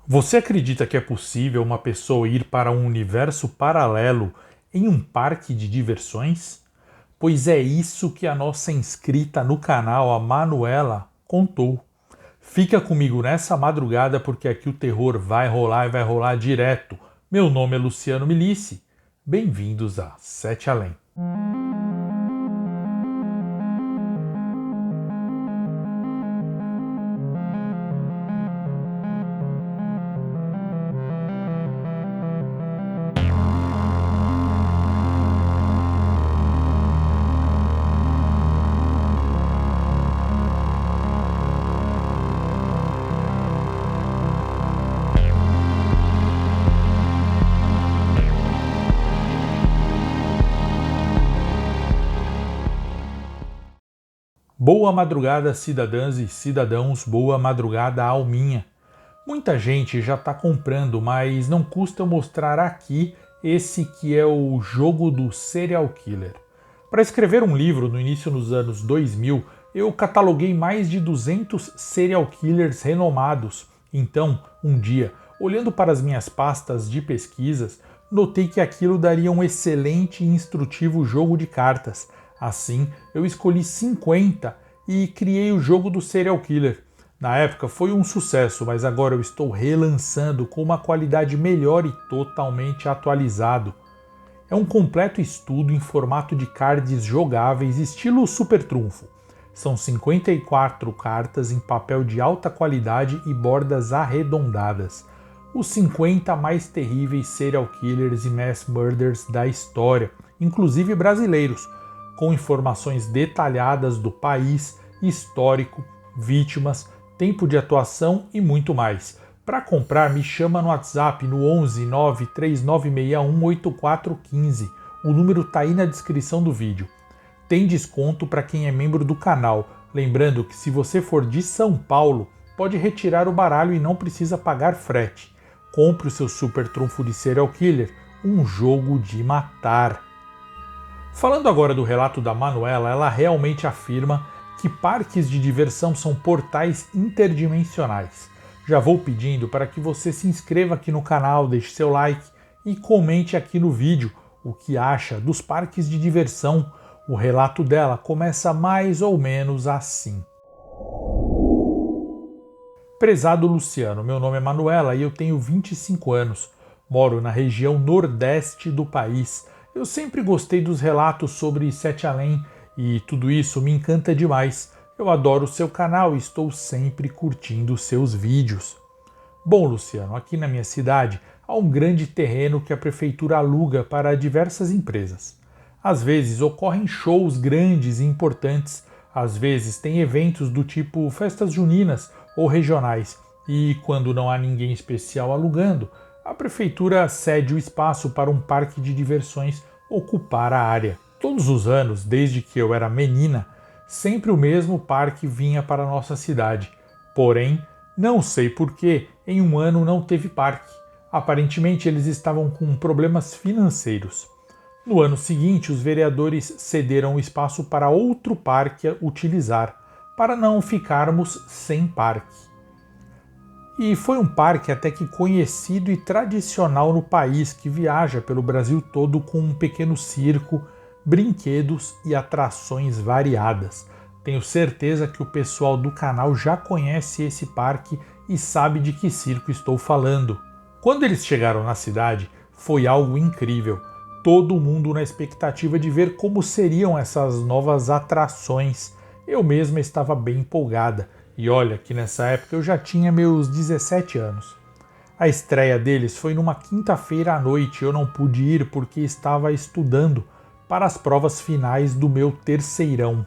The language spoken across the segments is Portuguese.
Você acredita que é possível uma pessoa ir para um universo paralelo em um parque de diversões? Pois é isso que a nossa inscrita no canal, a Manuela, contou. Fica comigo nessa madrugada porque aqui o terror vai rolar e vai rolar direto. Meu nome é Luciano Milici. Bem-vindos a Sete Além. Boa madrugada, cidadãs e cidadãos, boa madrugada, alminha. Muita gente já está comprando, mas não custa eu mostrar aqui esse que é o jogo do serial killer. Para escrever um livro no início dos anos 2000, eu cataloguei mais de 200 serial killers renomados. Então, um dia, olhando para as minhas pastas de pesquisas, notei que aquilo daria um excelente e instrutivo jogo de cartas. Assim, eu escolhi 50 e criei o jogo do serial killer. Na época foi um sucesso, mas agora eu estou relançando com uma qualidade melhor e totalmente atualizado. É um completo estudo em formato de cards jogáveis estilo Super Trunfo. São 54 cartas em papel de alta qualidade e bordas arredondadas. Os 50 mais terríveis serial killers e mass murders da história, inclusive brasileiros, com informações detalhadas do país, histórico, vítimas, tempo de atuação e muito mais. Para comprar, me chama no WhatsApp no 11 93961 8415. O número está aí na descrição do vídeo. Tem desconto para quem é membro do canal. Lembrando que se você for de São Paulo, pode retirar o baralho e não precisa pagar frete. Compre o seu super trunfo de serial killer, um jogo de matar. Falando agora do relato da Manuela, ela realmente afirma que parques de diversão são portais interdimensionais. Já vou pedindo para que você se inscreva aqui no canal, deixe seu like e comente aqui no vídeo o que acha dos parques de diversão. O relato dela começa mais ou menos assim. Prezado Luciano, meu nome é Manuela e eu tenho 25 anos. Moro na região nordeste do país. Eu sempre gostei dos relatos sobre Sete Além e tudo isso me encanta demais. Eu adoro o seu canal e estou sempre curtindo seus vídeos. Bom, Luciano, aqui na minha cidade há um grande terreno que a prefeitura aluga para diversas empresas. Às vezes ocorrem shows grandes e importantes, às vezes tem eventos do tipo festas juninas ou regionais, e quando não há ninguém especial alugando, a prefeitura cede o espaço para um parque de diversões ocupar a área. Todos os anos, desde que eu era menina, sempre o mesmo parque vinha para a nossa cidade. Porém, não sei por que em um ano não teve parque. Aparentemente eles estavam com problemas financeiros. No ano seguinte, os vereadores cederam o espaço para outro parque utilizar, para não ficarmos sem parque. E foi um parque até que conhecido e tradicional no país, que viaja pelo Brasil todo com um pequeno circo, brinquedos e atrações variadas. Tenho certeza que o pessoal do canal já conhece esse parque e sabe de que circo estou falando. Quando eles chegaram na cidade, foi algo incrível. Todo mundo na expectativa de ver como seriam essas novas atrações. Eu mesma estava bem empolgada. E olha que nessa época eu já tinha meus 17 anos. A estreia deles foi numa quinta-feira à noite. Eu não pude ir porque estava estudando para as provas finais do meu terceirão.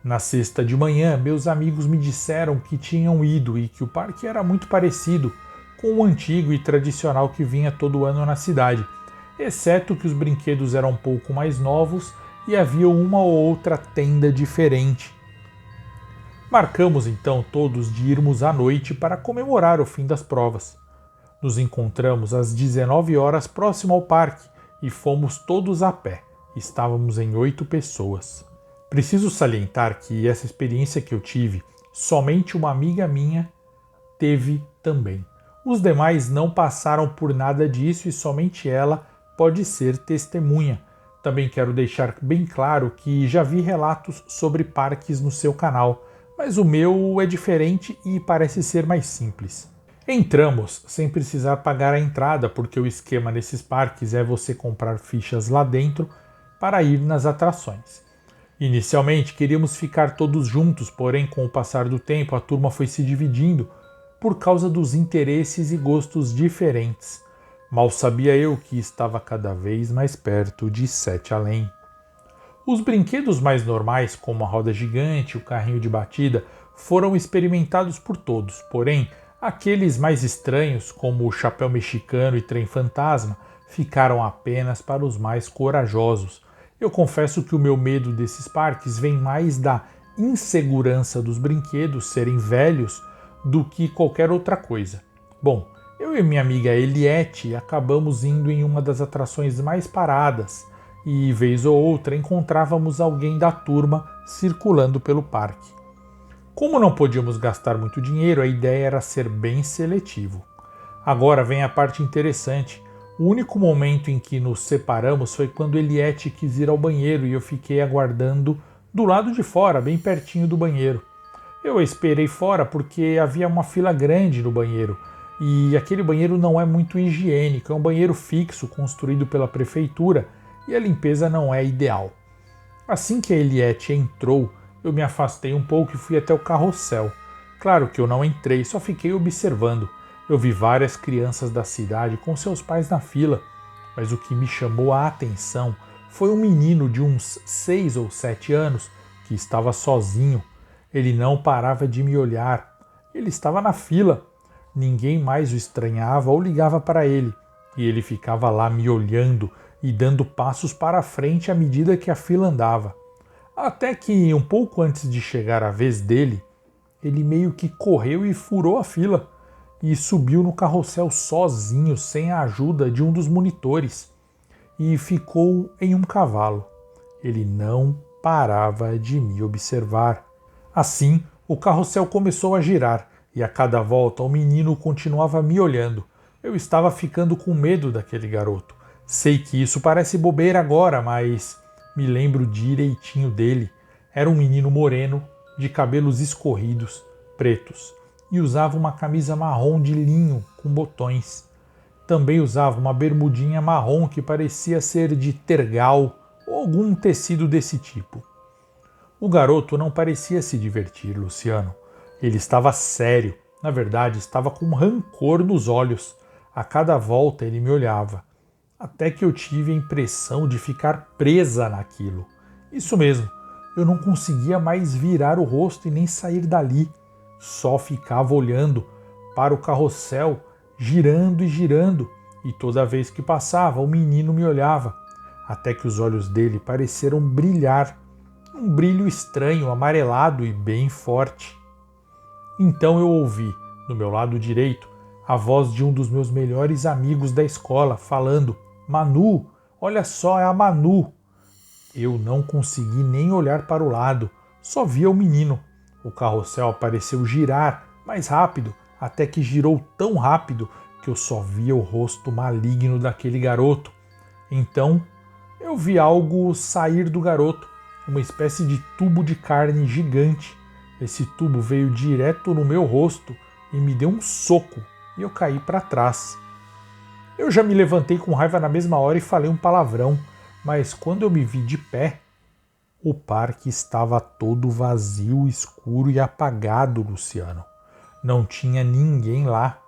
Na sexta de manhã, meus amigos me disseram que tinham ido e que o parque era muito parecido com o antigo e tradicional que vinha todo ano na cidade, exceto que os brinquedos eram um pouco mais novos e havia uma ou outra tenda diferente. Marcamos então todos de irmos à noite para comemorar o fim das provas. Nos encontramos às 19 horas próximo ao parque e fomos todos a pé. Estávamos em 8 pessoas. Preciso salientar que essa experiência que eu tive, somente uma amiga minha teve também. Os demais não passaram por nada disso e somente ela pode ser testemunha. Também quero deixar bem claro que já vi relatos sobre parques no seu canal, mas o meu é diferente e parece ser mais simples. Entramos sem precisar pagar a entrada, porque o esquema nesses parques é você comprar fichas lá dentro para ir nas atrações. Inicialmente queríamos ficar todos juntos, porém com o passar do tempo a turma foi se dividindo por causa dos interesses e gostos diferentes. Mal sabia eu que estava cada vez mais perto de Sete Além. Os brinquedos mais normais, como a roda gigante e o carrinho de batida, foram experimentados por todos, porém, aqueles mais estranhos, como o chapéu mexicano e trem fantasma, ficaram apenas para os mais corajosos. Eu confesso que o meu medo desses parques vem mais da insegurança dos brinquedos serem velhos do que qualquer outra coisa. Bom, eu e minha amiga Eliette acabamos indo em uma das atrações mais paradas e, vez ou outra, encontrávamos alguém da turma circulando pelo parque. Como não podíamos gastar muito dinheiro, a ideia era ser bem seletivo. Agora vem a parte interessante. O único momento em que nos separamos foi quando Eliette quis ir ao banheiro e eu fiquei aguardando do lado de fora, bem pertinho do banheiro. Eu a esperei fora porque havia uma fila grande no banheiro e aquele banheiro não é muito higiênico, é um banheiro fixo construído pela prefeitura e a limpeza não é ideal. Assim que a Eliette entrou, eu me afastei um pouco e fui até o carrossel. Claro que eu não entrei, só fiquei observando. Eu vi várias crianças da cidade com seus pais na fila, mas o que me chamou a atenção foi um menino de uns 6 ou 7 anos que estava sozinho. Ele não parava de me olhar. Ele estava na fila. Ninguém mais o estranhava ou ligava para ele. E ele ficava lá me olhando e dando passos para a frente à medida que a fila andava. Até que, um pouco antes de chegar a vez dele, ele meio que correu e furou a fila e subiu no carrossel sozinho, sem a ajuda de um dos monitores, e ficou em um cavalo. Ele não parava de me observar. Assim, o carrossel começou a girar e a cada volta o menino continuava me olhando. Eu estava ficando com medo daquele garoto. Sei que isso parece bobeira agora, mas me lembro direitinho dele. Era um menino moreno, de cabelos escorridos, pretos, e usava uma camisa marrom de linho com botões. Também usava uma bermudinha marrom que parecia ser de tergal ou algum tecido desse tipo. O garoto não parecia se divertir, Luciano. Ele estava sério, na verdade, estava com rancor nos olhos. A cada volta ele me olhava, até que eu tive a impressão de ficar presa naquilo. Isso mesmo, eu não conseguia mais virar o rosto e nem sair dali. Só ficava olhando para o carrossel, girando e girando, e toda vez que passava, o menino me olhava, até que os olhos dele pareceram brilhar, um brilho estranho, amarelado e bem forte. Então eu ouvi, do meu lado direito, a voz de um dos meus melhores amigos da escola, falando: "Manu, olha só, é a Manu." Eu não consegui nem olhar para o lado, só via o menino. O carrossel pareceu girar mais rápido, até que girou tão rápido que eu só via o rosto maligno daquele garoto. Então, eu vi algo sair do garoto, uma espécie de tubo de carne gigante. Esse tubo veio direto no meu rosto e me deu um soco, e eu caí para trás. Eu já me levantei com raiva na mesma hora e falei um palavrão, mas quando eu me vi de pé, o parque estava todo vazio, escuro e apagado, Luciano. Não tinha ninguém lá.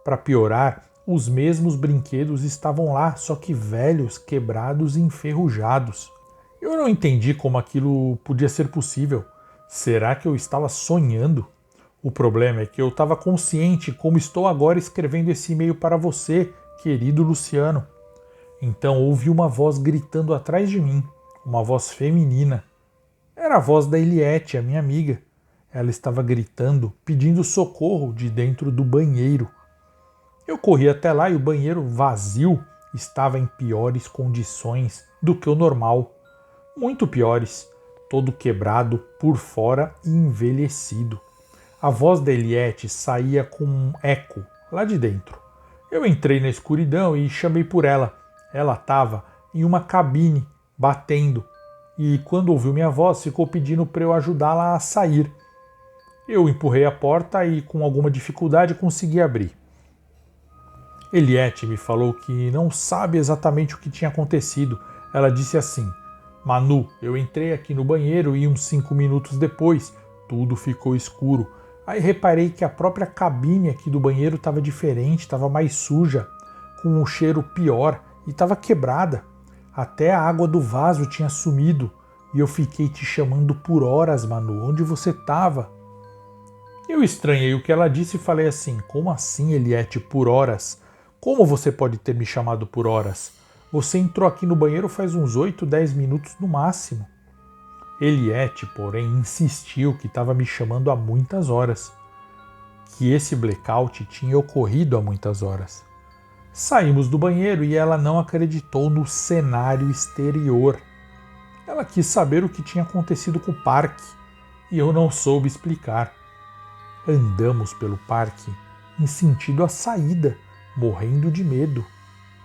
Para piorar, os mesmos brinquedos estavam lá, só que velhos, quebrados e enferrujados. Eu não entendi como aquilo podia ser possível. Será que eu estava sonhando? O problema é que eu estava consciente, como estou agora escrevendo esse e-mail para você, querido Luciano. Então ouvi uma voz gritando atrás de mim, uma voz feminina. Era a voz da Eliette, a minha amiga. Ela estava gritando, pedindo socorro de dentro do banheiro. Eu corri até lá e o banheiro vazio estava em piores condições do que o normal. Muito piores, todo quebrado por fora e envelhecido. A voz da Eliette saía com um eco, lá de dentro. Eu entrei na escuridão e chamei por ela. Ela estava em uma cabine, batendo, e quando ouviu minha voz, ficou pedindo para eu ajudá-la a sair. Eu empurrei a porta e, com alguma dificuldade, consegui abrir. Eliette me falou que não sabe exatamente o que tinha acontecido. Ela disse assim: Manu, eu entrei aqui no banheiro e uns 5 minutos depois, tudo ficou escuro. Aí reparei que a própria cabine aqui do banheiro estava diferente, estava mais suja, com um cheiro pior e estava quebrada. Até a água do vaso tinha sumido e eu fiquei te chamando por horas, Manu. Onde você estava? Eu estranhei o que ela disse e falei assim: Como assim, Eliette, por horas? Como você pode ter me chamado por horas? Você entrou aqui no banheiro faz uns 8, 10 minutos no máximo. Eliette, porém, insistiu que estava me chamando há muitas horas, que esse blackout tinha ocorrido há muitas horas. Saímos do banheiro e ela não acreditou no cenário exterior. Ela quis saber o que tinha acontecido com o parque e eu não soube explicar. Andamos pelo parque em sentido à saída, morrendo de medo,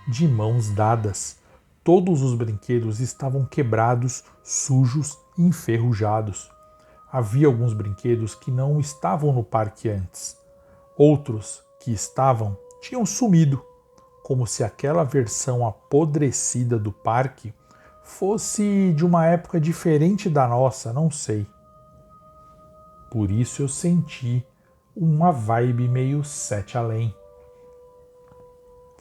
de mãos dadas. Todos os brinquedos estavam quebrados, sujos e enferrujados. Havia alguns brinquedos que não estavam no parque antes. Outros que estavam tinham sumido, como se aquela versão apodrecida do parque fosse de uma época diferente da nossa, não sei. Por isso eu senti uma vibe meio Sete Além.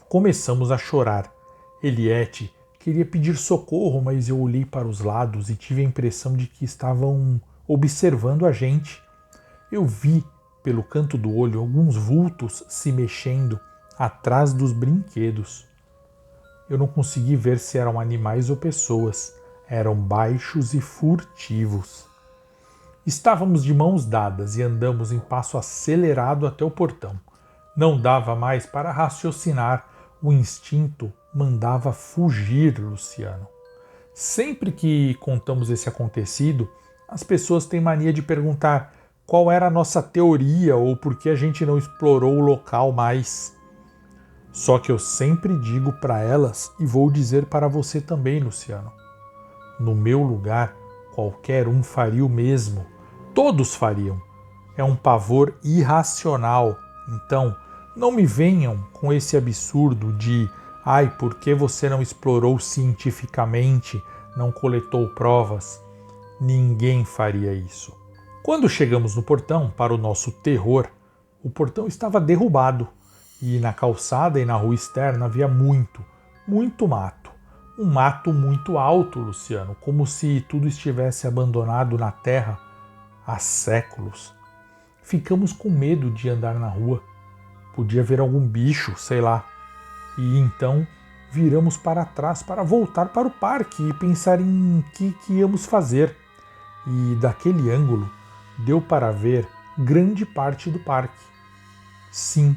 Começamos a chorar. Eliette queria pedir socorro, mas eu olhei para os lados e tive a impressão de que estavam observando a gente. Eu vi, pelo canto do olho, alguns vultos se mexendo atrás dos brinquedos. Eu não consegui ver se eram animais ou pessoas. Eram baixos e furtivos. Estávamos de mãos dadas e andamos em passo acelerado até o portão. Não dava mais para raciocinar. O instinto mandava fugir, Luciano. Sempre que contamos esse acontecido, as pessoas têm mania de perguntar qual era a nossa teoria ou por que a gente não explorou o local mais. Só que eu sempre digo para elas e vou dizer para você também, Luciano. No meu lugar, qualquer um faria o mesmo. Todos fariam. É um pavor irracional. Então, não me venham com esse absurdo de ai, por que você não explorou cientificamente, não coletou provas? Ninguém faria isso. Quando chegamos no portão, para o nosso terror, o portão estava derrubado e na calçada e na rua externa havia muito mato. Um mato muito alto, Luciano, como se tudo estivesse abandonado na terra há séculos. Ficamos com medo de andar na rua. Podia ver algum bicho, sei lá. E então viramos para trás para voltar para o parque e pensar em que íamos fazer. E daquele ângulo deu para ver grande parte do parque. Sim,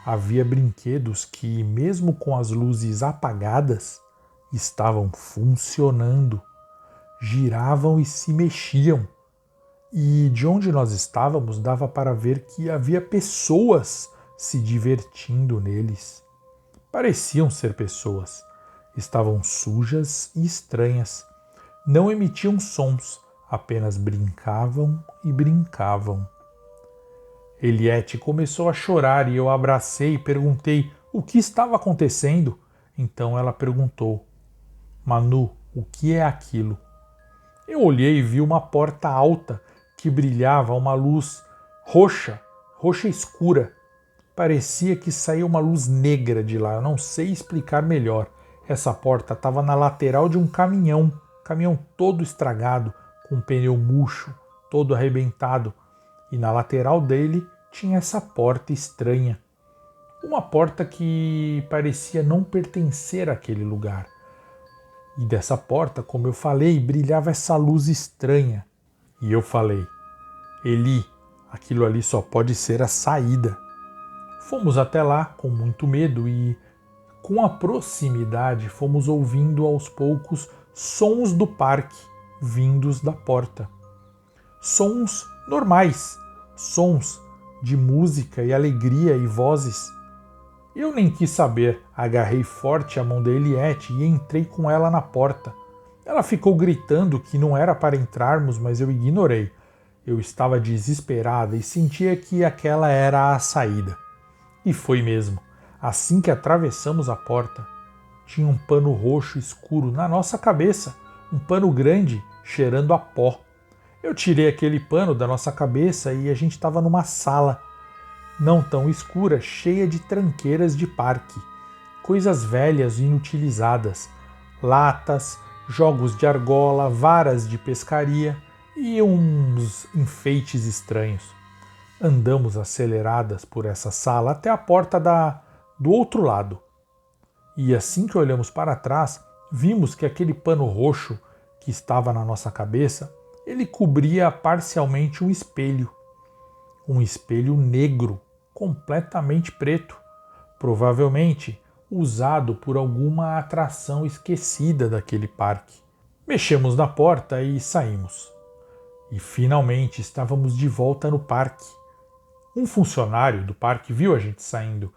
havia brinquedos que, mesmo com as luzes apagadas, estavam funcionando, giravam e se mexiam. E de onde nós estávamos dava para ver que havia pessoas se divertindo neles. Pareciam ser pessoas. Estavam sujas e estranhas. Não emitiam sons, apenas brincavam e brincavam. Eliette começou a chorar e eu a abracei e perguntei o que estava acontecendo. Então ela perguntou: Manu, o que é aquilo? Eu olhei e vi uma porta alta que brilhava uma luz roxa escura. Parecia que saía uma luz negra de lá, eu não sei explicar melhor. Essa porta estava na lateral de um caminhão todo estragado, com um pneu murcho, todo arrebentado. E na lateral dele tinha essa porta estranha. Uma porta que parecia não pertencer àquele lugar. E dessa porta, como eu falei, brilhava essa luz estranha. E eu falei: Eli, aquilo ali só pode ser a saída. Fomos até lá com muito medo e, com a proximidade, fomos ouvindo aos poucos sons do parque vindos da porta. Sons normais, sons de música e alegria e vozes. Eu nem quis saber, agarrei forte a mão da Eliette e entrei com ela na porta. Ela ficou gritando que não era para entrarmos, mas eu ignorei. Eu estava desesperada e sentia que aquela era a saída. E foi mesmo. Assim que atravessamos a porta, tinha um pano roxo escuro na nossa cabeça, um pano grande, cheirando a pó. Eu tirei aquele pano da nossa cabeça e a gente estava numa sala, não tão escura, cheia de tranqueiras de parque, coisas velhas e inutilizadas, latas, jogos de argola, varas de pescaria e uns enfeites estranhos. Andamos aceleradas por essa sala até a porta do outro lado. E assim que olhamos para trás, vimos que aquele pano roxo que estava na nossa cabeça, ele cobria parcialmente um espelho negro, completamente preto, provavelmente usado por alguma atração esquecida daquele parque. Mexemos na porta e saímos. E finalmente estávamos de volta no parque. Um funcionário do parque viu a gente saindo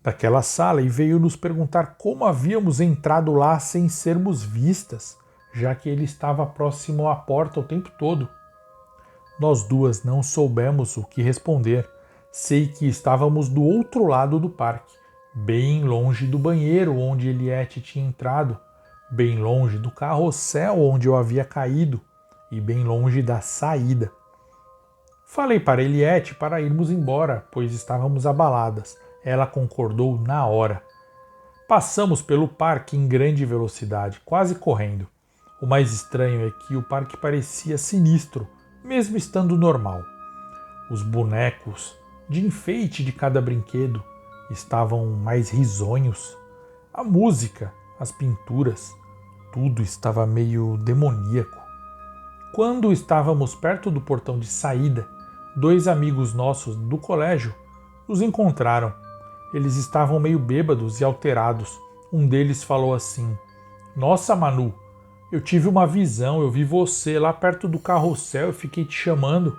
daquela sala e veio nos perguntar como havíamos entrado lá sem sermos vistas, já que ele estava próximo à porta o tempo todo. Nós duas não soubemos o que responder. Sei que estávamos do outro lado do parque, bem longe do banheiro onde Eliette tinha entrado, bem longe do carrossel onde eu havia caído e bem longe da saída. Falei para Eliette para irmos embora, pois estávamos abaladas. Ela concordou na hora. Passamos pelo parque em grande velocidade, quase correndo. O mais estranho é que o parque parecia sinistro, mesmo estando normal. Os bonecos de enfeite de cada brinquedo estavam mais risonhos. A música, as pinturas, tudo estava meio demoníaco. Quando estávamos perto do portão de saída, 2 amigos nossos do colégio nos encontraram. Eles estavam meio bêbados e alterados. Um deles falou assim: "Nossa, Manu, eu tive uma visão, eu vi você lá perto do carrossel, eu fiquei te chamando.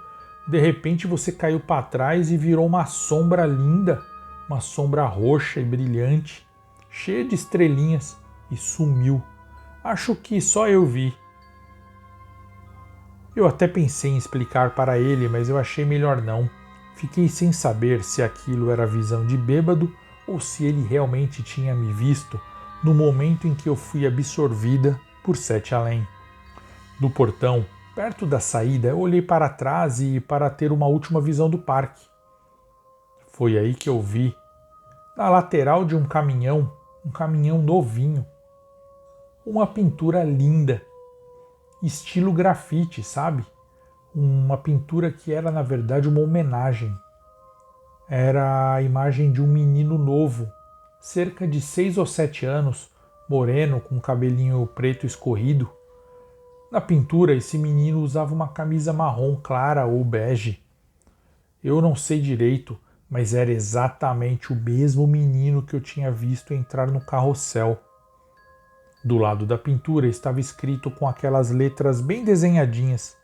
De repente você caiu para trás e virou uma sombra linda, uma sombra roxa e brilhante, cheia de estrelinhas, e sumiu. Acho que só eu vi." Eu até pensei em explicar para ele, mas eu achei melhor não. Fiquei sem saber se aquilo era visão de bêbado ou se ele realmente tinha me visto no momento em que eu fui absorvida por Sete Além. Do portão, perto da saída, eu olhei para trás e para ter uma última visão do parque. Foi aí que eu vi, na lateral de um caminhão novinho, uma pintura linda, estilo grafite, sabe? Uma pintura que era, na verdade, uma homenagem. Era a imagem de um menino novo, cerca de 6 ou 7 anos, moreno, com cabelinho preto escorrido. Na pintura, esse menino usava uma camisa marrom clara ou bege. Eu não sei direito, mas era exatamente o mesmo menino que eu tinha visto entrar no carrossel. Do lado da pintura estava escrito com aquelas letras bem desenhadinhas: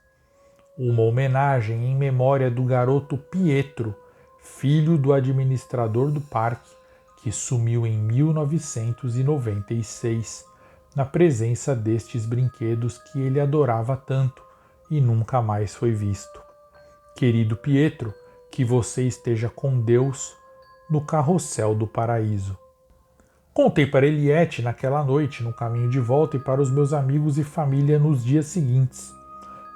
uma homenagem em memória do garoto Pietro, filho do administrador do parque, que sumiu em 1996, na presença destes brinquedos que ele adorava tanto e nunca mais foi visto. Querido Pietro, que você esteja com Deus no carrossel do paraíso. Contei para Eliette naquela noite, no caminho de volta, e para os meus amigos e família nos dias seguintes.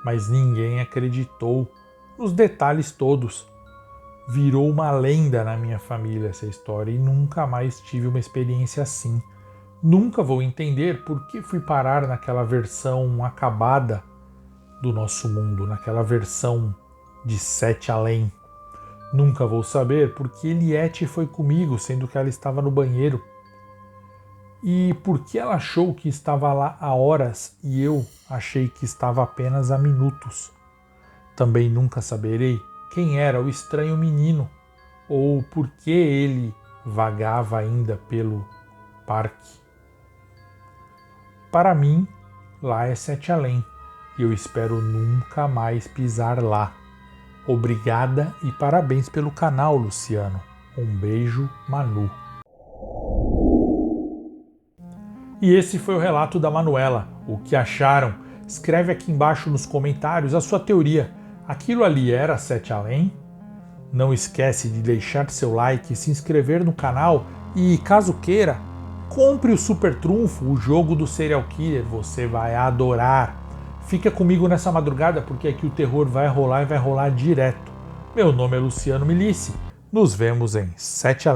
Mas ninguém acreditou nos detalhes todos. Virou uma lenda na minha família essa história e nunca mais tive uma experiência assim. Nunca vou entender por que fui parar naquela versão acabada do nosso mundo, naquela versão de Sete Além. Nunca vou saber por que Eliette foi comigo, sendo que ela estava no banheiro. E por que ela achou que estava lá há horas e eu achei que estava apenas há minutos. Também nunca saberei quem era o estranho menino ou por que ele vagava ainda pelo parque. Para mim, lá é Sete Além e eu espero nunca mais pisar lá. Obrigada e parabéns pelo canal, Luciano. Um beijo, Manu. E esse foi o relato da Manuela. O que acharam? Escreve aqui embaixo nos comentários a sua teoria. Aquilo ali era Sete Além? Não esquece de deixar seu like, se inscrever no canal e, caso queira, compre o Super Trunfo, o jogo do Serial Killer, você vai adorar. Fica comigo nessa madrugada porque aqui o terror vai rolar e vai rolar direto. Meu nome é Luciano Milici, nos vemos em Sete Além.